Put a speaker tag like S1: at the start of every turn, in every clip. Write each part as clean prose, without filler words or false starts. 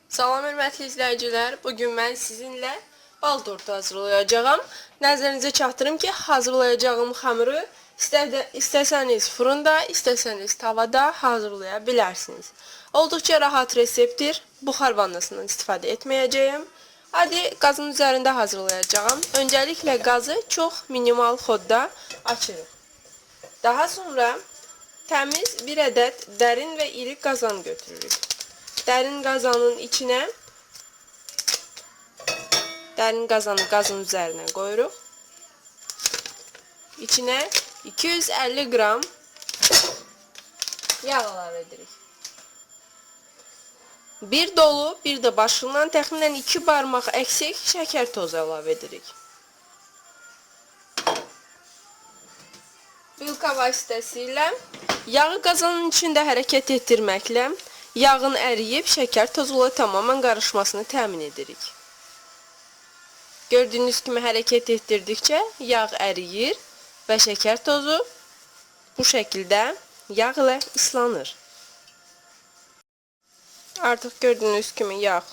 S1: Salam hörmətli izləyicilər, bugün mən sizinlə bal tortu hazırlayacağım. Nəzərinizə çatdırım ki, hazırlayacağım xəmiri istəsəniz fırında, istəsəniz tavada hazırlaya bilərsiniz. Olduqca rahat reseptdir, buxar vannasından istifadə etməyəcəyim. Hadi qazın üzərində hazırlayacağım. Öncəliklə qazı çox minimal xodda açırıq. Daha sonra təmiz bir ədəd dərin və iri qazan götürürük. Dərin qazanın içinə qazın üzərinə qoyuruq. İçinə 250 qram yağ əlavə edirik. Bir dolu, bir də başından təxminən 2 barmaq əksik şəkər tozu əlavə edirik. Vilka vasitəsilə yağı qazanın içində hərəkət etdirməklə yağın əriyib şəkər tozuyla tamamən qarışmasını təmin edirik. Gördüyünüz kimi hərəkət etdirdikcə yağ əriyir və şəkər tozu bu şəkildə yağ ilə ıslanır. Artıq gördüyünüz kimi yağ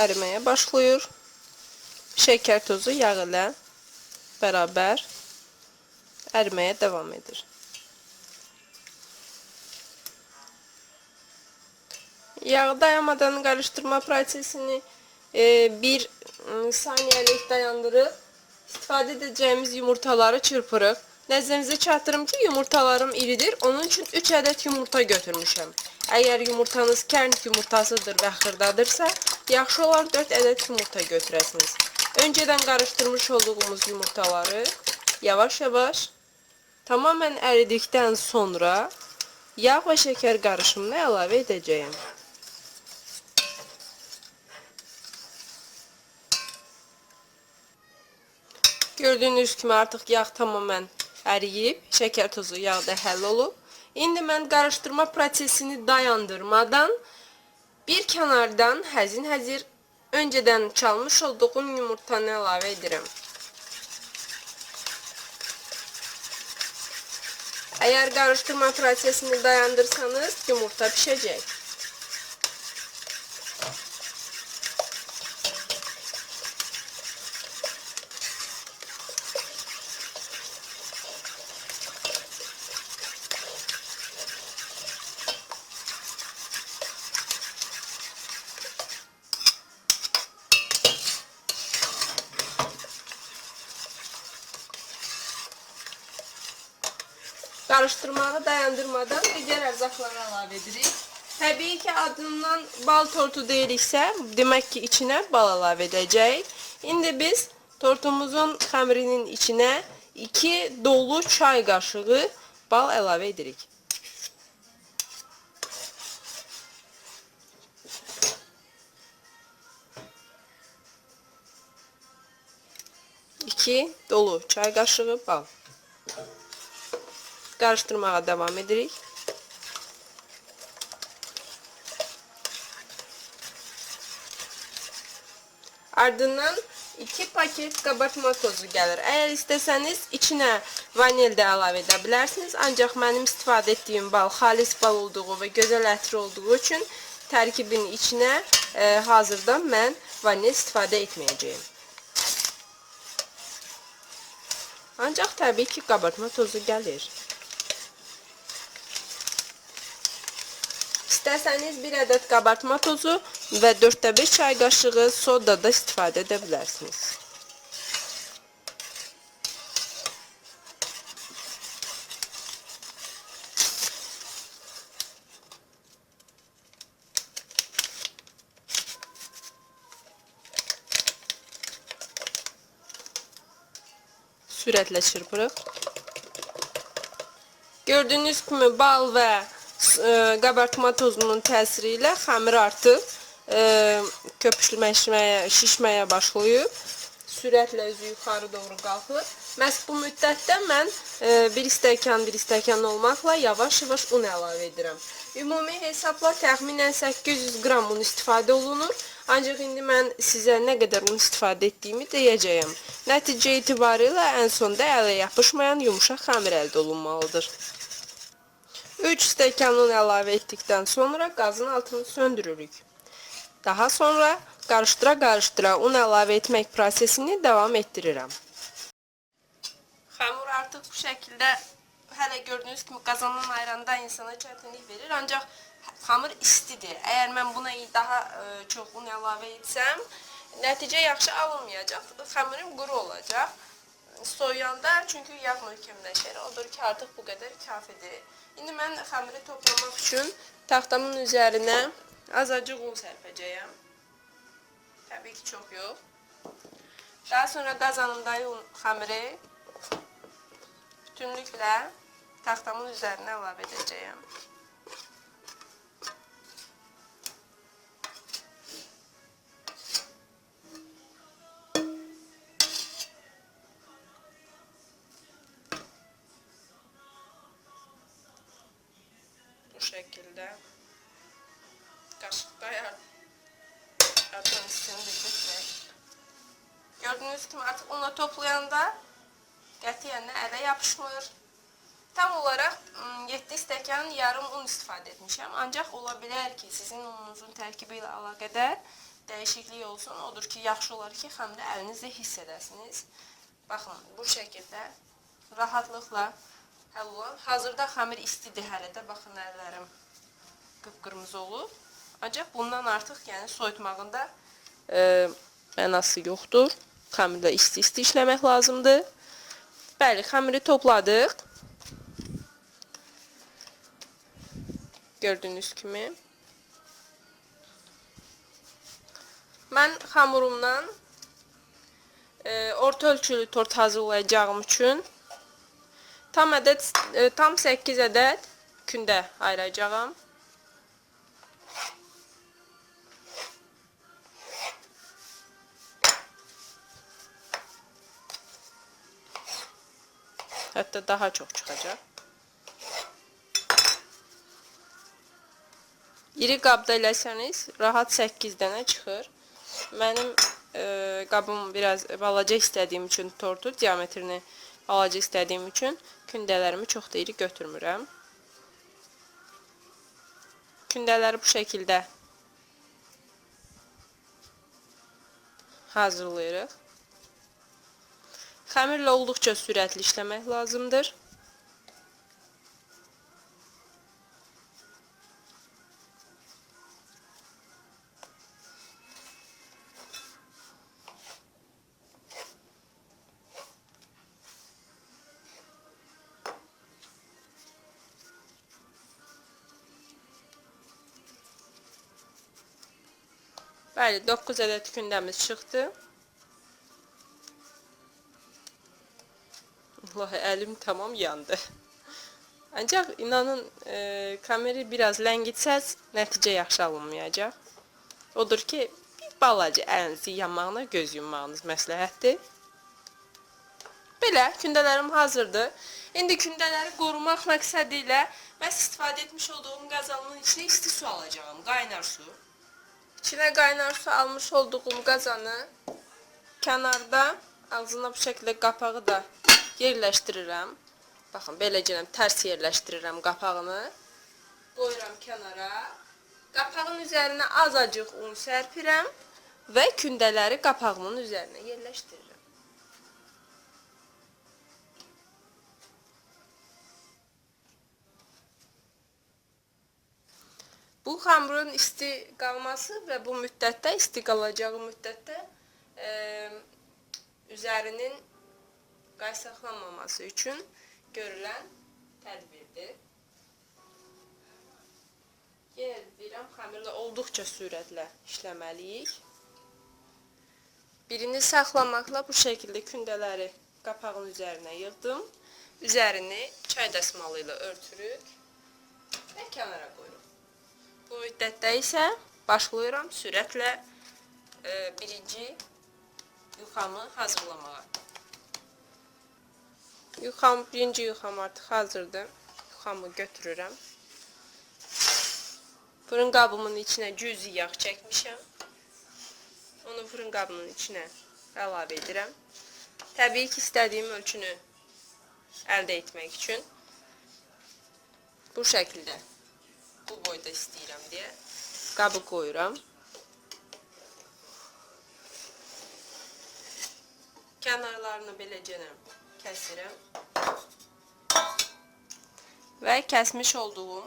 S1: əriməyə başlayır. Şəkər tozu yağ ilə bərabər əriməyə davam edir. Yağı dayanmadan qarışdırma prosesini bir saniyəlik dayandırıb istifadə edəcəyimiz yumurtaları çırpırıq. Nəzərinizə çatdırım ki, yumurtalarım iridir. Onun üçün 3 ədəd yumurta götürmüşəm. Əgər yumurtanız kərnik yumurtasıdır və xırdadırsa, yaxşı olar 4 ədəd yumurta götürəsiniz. Öncədən qarışdırmış olduğumuz yumurtaları yavaş-yavaş tamamən əridikdən sonra yağ və şəkər qarışımını əlavə edəcəyim. Gördüyünüz kimi artıq yağ tamamən əriyib, şəkər tozu yağda həll olub. İndi mən qarışdırma prosesini dayandırmadan bir kənardan həzin-həzir öncədən çalmış olduğum yumurtanı əlavə edirəm. Əgər qarışdırma prosesini dayandırsanız yumurta pişəcək. Qarışdırmağı dayandırmadan digər ərzaqları əlavə edirik. Təbii ki, adından bal tortu deyiriksə, demək ki, içinə bal əlavə edəcəyik. İndi biz tortumuzun xəmirinin içinə 2 dolu çay qaşığı bal əlavə edirik. 2 dolu çay qaşığı bal. Qarışdırmağa devam edirik. Ardından 2 paket qabartma tozu gəlir. Əgər istəsəniz içinə vanil də əlavə edə bilərsiniz. Ancaq mənim istifadə etdiyim bal xalis bal olduğu və gözəl ətri olduğu üçün tərkibin içinə hazırda mən vanil istifadə etməyəcəyim. Ancaq təbii ki, qabartma tozu gəlir. İstəsəniz bir ədəd qabartma tozu və 4-də 5 çay qaşığı soda da istifadə edə bilərsiniz. Sürətlə çırpırıq. Gördüyünüz kimi bal və qabartma tozunun təsiri ilə xəmir artıq köpüşləməyə, şişməyə başlayıb. Sürətlə özü yuxarı doğru qalxır. Məhz bu müddətdə mən bir stəkan olmaqla yavaş-yavaş un əlavə edirəm. Ümumi hesabla təxminən 800 qram un istifadə olunur. Ancaq indi mən sizə nə qədər un istifadə etdiyimi deyəcəyəm. Nəticə itibarilə ən sonda ələ yapışmayan yumuşaq xəmir əldə olunmalıdır. 3 stəkan un əlavə etdikdən sonra qazın altını söndürürük. Daha sonra qarışdıra-qarışdıra un əlavə etmək prosesini davam etdirirəm. Xəmir artıq bu şəkildə hələ gördüyünüz kimi qazandan ayıranda insana çətinlik verir. Ancaq xəmir istidir. Əgər mən buna daha çox un əlavə etsəm, nəticə yaxşı alınmayacaq. Xəmirim quru olacaq. Soyuyanda çünki yağ möhkəmləşir. Odur ki, artıq bu qədər kafidir. İndi mən xəmiri toplamaq üçün taxtamın üzərinə azacıq un sərpəcəyəm. Təbii ki, çox yox. Daha sonra qazanımdayı xəmiri bütünlüklə taxtamın üzərinə əlavə edəcəyəm. Bu şəkildə qaşıqda yardım hissini bildirmək. Gördüyünüz kimi artıq unla toplayanda qətiyyən ələ yapışmır. Tam olaraq 7 stəkan yarım un istifadə etmişəm. Ancaq ola bilər ki, sizin ununuzun tərkibi ilə əlaqədar dəyişiklik olsun. Odur ki, yaxşı olar ki, xəmiri əlinizlə hiss edəsiniz. Baxın, bu şəkildə rahatlıqla həll olan. Hazırda xəmir istidir hələ də. Baxın, əllərim qıpqırmızı olur. Ancaq bundan artıq soyutmağında mənası yoxdur. Xəmirdə isti-isti işləmək lazımdır. Bəli, xəmiri topladıq. Gördüyünüz kimi. Mən xəmirumdan orta ölçülü tort hazırlayacağım üçün tam 8 ədəd kündə ayıracağam. Hətta daha çox çıxacaq. İri qabda eləsəniz, rahat 8 dənə çıxır. Mənim qabım biraz balaca istədiyim üçün tortu, diametrini balaca istədiyim üçün kündələrimi çox da iri götürmürəm. Kündələri bu şəkildə hazırlayırıq. Xəmirlə olduqca sürətli işləmək lazımdır. Bəli, 9 ədəd kündəmiz çıxdı. Vallahi əlim tamam yandı. Ancaq inanın kameri biraz ləngitsəz nəticə yaxşı alınmayacaq. Odur ki, bir balaca əlinizi yanmağına göz yummağınız məsləhətdir. Belə, kündələrim hazırdır. İndi kündələri qorumaq məqsədi ilə mən istifadə etmiş olduğum qazanın içine isti su alacağım, qaynar su. İçine qaynar su almış olduğum qazanı kənarda ağzına bu şəkildə qapağı da yerləşdirirəm. Baxın, beləcə tərs yerləşdirirəm qapağını. Qoyuram kənara. Qapağın üzərinə azacıq un sərpirəm və kündələri qapağımın üzərinə yerləşdirirəm. Bu xəmirin isti qalması və bu müddətdə, isti qalacağı müddətdə üzərinin qaysaqlanmaması üçün görülən tədbirdir. Yenə deyirəm, xəmirlə olduqca sürətlə işləməliyik. Birini saxlamaqla bu şəkildə kündələri qapağın üzərinə yığdım. Üzerini çay dəsmalı ilə örtürük və kənara qoyuruq. Bu müddətdə isə başlayıram sürətlə birinci yuxamı hazırlamağa. Birinci yuxam artıq hazırdır. Yuxamı götürürəm. Fırın qabımın içine cüzi yağ çəkmişəm. Onu fırın qabının içine əlavə edirəm. Təbii ki, istədiyim ölçünü əldə etmək üçün bu şəkildə, bu boyda istəyirəm deyə qabı qoyuram. Kənarlarını beləcə kəsirim. Və kəsmiş olduğum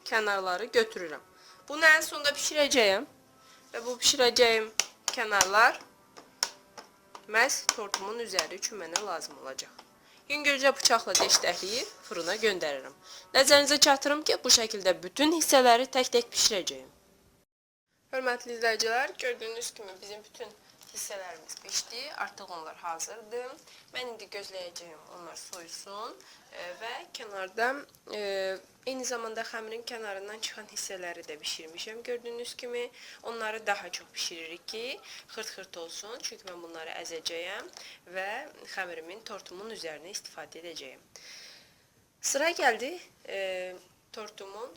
S1: kənarları götürürüm. Bunu ən sonda bişirəcəyim. Və bu bişirəcəyim kənarlar məhz tortumun üzəri üçün mənə lazım olacaq. Yüngülcə bıçaqla deşləhləyib fırına göndərirəm. Nəzərinizə çatdırım ki, bu şəkildə bütün hissələri tək-tək bişirəcəyim. Hörmətli izləyicilər, gördüyünüz kimi bizim bütün hissələrimiz pişdi. Artıq onlar hazırdır. Mən indi gözləyəcəyim, onlar soyusun və kənarda eyni zamanda xəmirin kənarından çıxan hissələri də bişirmişəm. Gördüyünüz kimi onları daha çox bişiririk ki, xırt-xırt olsun. Çünki mən bunları əzəcəyəm və xəmirimin tortumun üzərinə istifadə edəcəyim. Sıra gəldi tortumun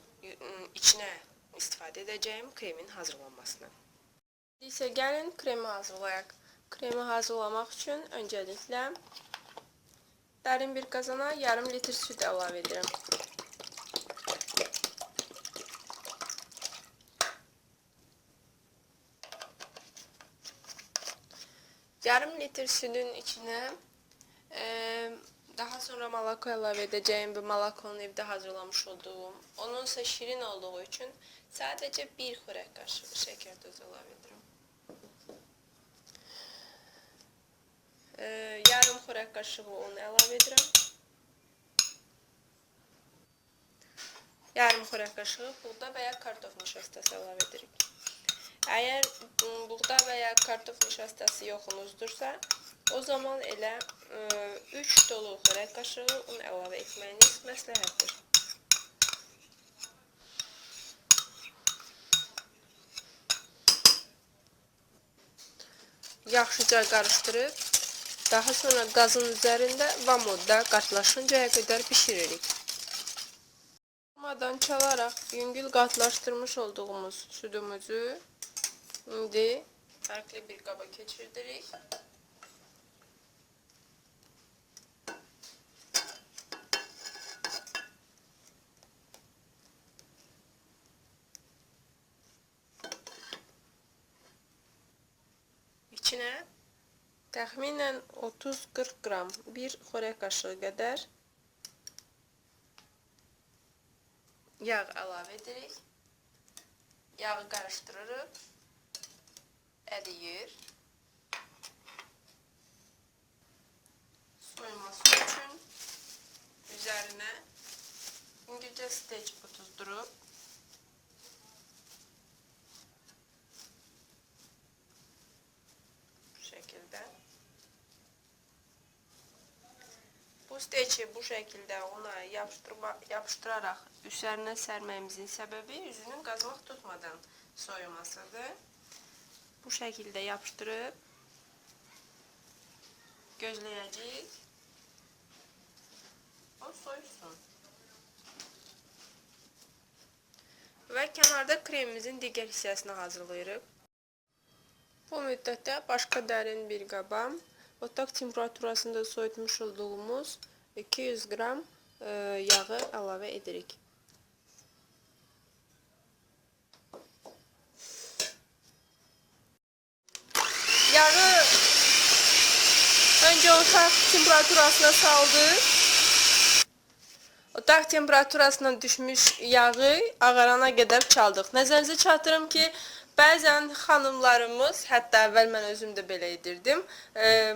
S1: içinə istifadə edəcəyim kremin hazırlanmasına. İndi isə gəlin kremi hazırlayaq. Kremi hazırlamaq üçün öncəliklə dərin bir qazana yarım litr süd əlavə edirəm. Yarım litr südün içinə daha sonra malako əlavə edəcəyim. Bu malakonun evdə hazırlamış olduğum, onun ise şirin olduğu üçün sadəcə bir xörək qaşığı şəkər tozu əlavə edirəm. Yarım xörək qaşığı un əlavə edirəm. Yarım xörək qaşığı buğda və ya kartof nişastası əlavə edirik. Əgər buğda və ya kartof nişastası yoxunuzdursa, o zaman elə 3 dolu xörək qaşığı un əlavə etməyiniz məsləhətdir. Yaxşıca qarışdırıb, daha sonra qazın üzərində va modda qatlaşıncaya qədər bişiririk. Durmadan çalaraq yüngül qatlaşdırmış olduğumuz südümüzü indi fərqli bir qaba keçirdirik. İçinə təxminən 30-40 qram bir xörək qaşığı qədər yağ əlavə edirik. Yağı qarışdırırıq, əriyir. Soyması üçün üzərinə yüngülcə streç tutuzdurup şekilde. Bu streçi bu şekilde ona yapıştırarak üzerine sermemizin sebebi yüzünün qazmaq tutmadan soyulmasıdır. Bu şekilde yapıştırıp gözləyəcəyik. O soyusun. Və kənarda kremimizin digər hissəsini hazırlayırıq. Bu müddətdə başqa dərin bir qaba otaq temperaturasında soyutmuş olduğumuz 200 qram yağı əlavə edirik. Yağı önce otaq temperaturasına saldık. Otaq temperaturasına düşmüş yağı ağarana qədər çaldıq. Nəzərinizə çatdırım ki, bəzən xanımlarımız, hətta əvvəl mən özüm də belə edirdim,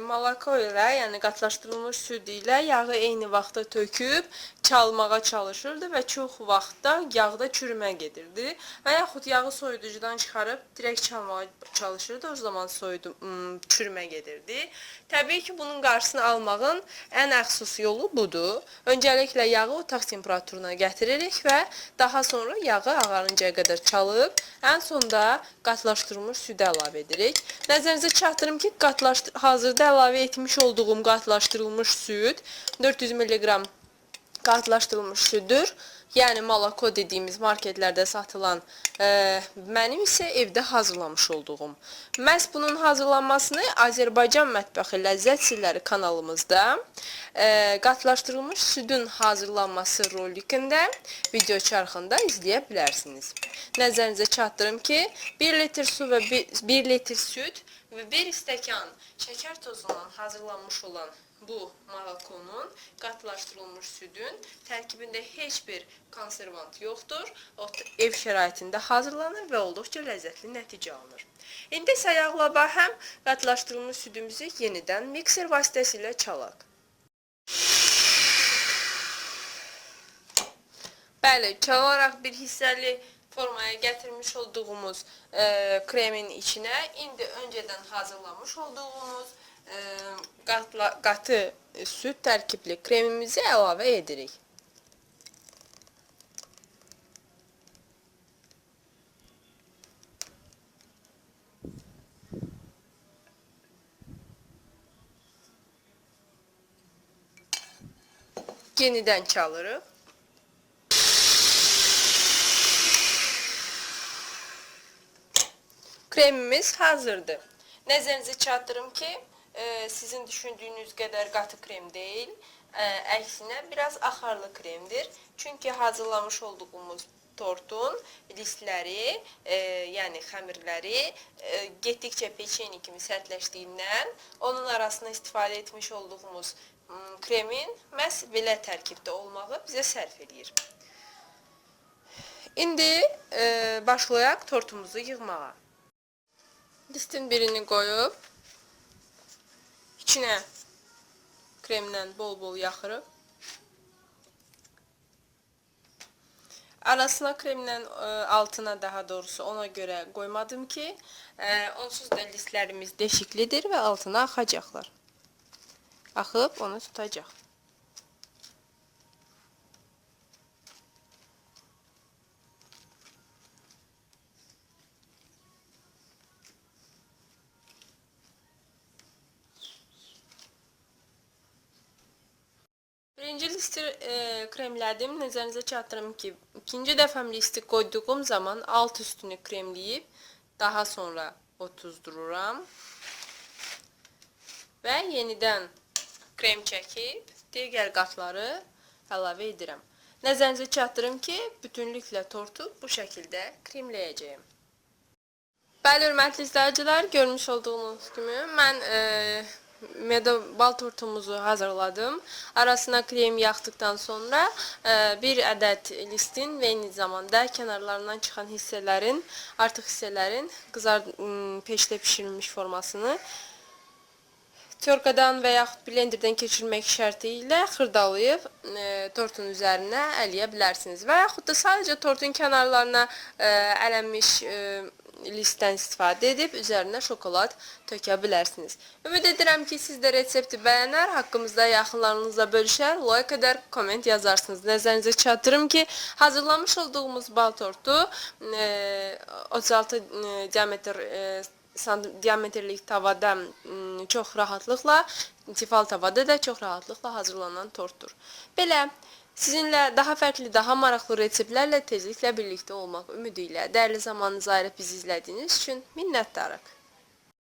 S1: malako ilə, yəni qatlaşdırılmış süd ilə yağı eyni vaxtda töküb çalmağa çalışırdı və çox vaxtda yağda çürümə gedirdi. Və yaxud yağı soyuducudan çıxarıb direkt çalmağa çalışırdı, o zaman çürümə gedirdi. Təbii ki, bunun qarşısını almağın ən əxsus yolu budur. Öncəliklə yağı otaq temperaturuna gətiririk və daha sonra yağı ağarıncaya qədər çalıb, ən sonda qatlaşdırılmış südü əlavə edirik. Nəzərinizə çatdırım ki, hazırda əlavə etmiş olduğum qatlaşdırılmış süd 400 mg qatlaşdırılmış süddür. Yəni malako dediyimiz marketlərdə satılan, mənim isə evdə hazırlamış olduğum. Məhz bunun hazırlanmasını Azərbaycan Mətbəxi Ləzzət Sirləri kanalımızda qatlaşdırılmış südün hazırlanması rolikində video çarxında izləyə bilərsiniz. Nəzərinizə çatdırım ki, 1 litr su və 1 litr süd və 1 stəkan şəkər tozundan hazırlanmış olan bu malakonun, qatlaşdırılmış südün tərkibində heç bir konservant yoxdur. O ev şəraitində hazırlanır və olduqca ləzzətli nəticə alınır. İndi isə yağla həm qatlaşdırılmış südümüzü yenidən mikser vasitəsilə çalaq. Bəli, çalaraq bir hissəli formaya gətirmiş olduğumuz kremin içinə indi öncədən hazırlamış olduğumuz qatı süd tərkibli kremimizi əlavə edirik. Yenidən çalırıq. Kremimiz hazırdır. Nəzərinizə çatdırım ki, sizin düşündüyünüz qədər qatı krem deyil, əksinə biraz axarlı kremdir. Çünki hazırlamış olduğumuz tortun listləri, yəni xəmirləri getdikcə peçeni kimi sərtləşdiyindən onun arasına istifadə etmiş olduğumuz kremin məhz belə tərkibdə olmağı bizə sərf edir. İndi başlayaq tortumuzu yığmağa. Listin birini qoyub, içinə kremdən bol-bol yaxırıq. Arasına kremdən altına daha doğrusu ona görə qoymadım ki, onsuz da listlərimiz deşiklidir və altına axacaqlar. Axıb onu tutacaq. Birinci listi kremlədim. Nəzərinizə çatdırım ki, ikinci dəfəm listi qoyduğum zaman alt üstünü kremləyib, daha sonra otuzdururam və yenidən krem çəkib, digər qatları əlavə edirəm. Nəzərinizə çatdırım ki, bütünlüklə tortu bu şəkildə kremləyəcəyim. Bəli, hörmətli izləyicilər, görmüş olduğunuz kimi mən bal tortumuzu hazırladım. Arasına krem yaxdıktan sonra bir ədəd listin və eyni zamanda kənarlarından çıxan hissələrin, artıq hissələrin peşdə pişirilmiş formasını tyorkadan və yaxud blenderdən keçirmək şərti ilə xırdalayıb tortun üzərinə ələyə bilərsiniz. Və yaxud da sadəcə tortun kənarlarına ələnmiş listdən istifadə edib üzərinə şokolad tökə bilərsiniz. Ümid edirəm ki, siz də resepti bəyənər, haqqımızda yaxınlarınızla bölüşər, like edər, komment yazarsınız. Nəzərinizə çatdırım ki, hazırlamış olduğumuz bal tortu 36 diametrlik tavada çox rahatlıqla, tifal tavada da çox rahatlıqla hazırlanan tortdur. Belə, sizinlə daha fərqli, daha maraqlı reseptlərlə tezliklə birlikdə olmaq ümidi ilə dəyərli zamanınızı ayırıb bizi izlədiyiniz üçün minnətdarıq.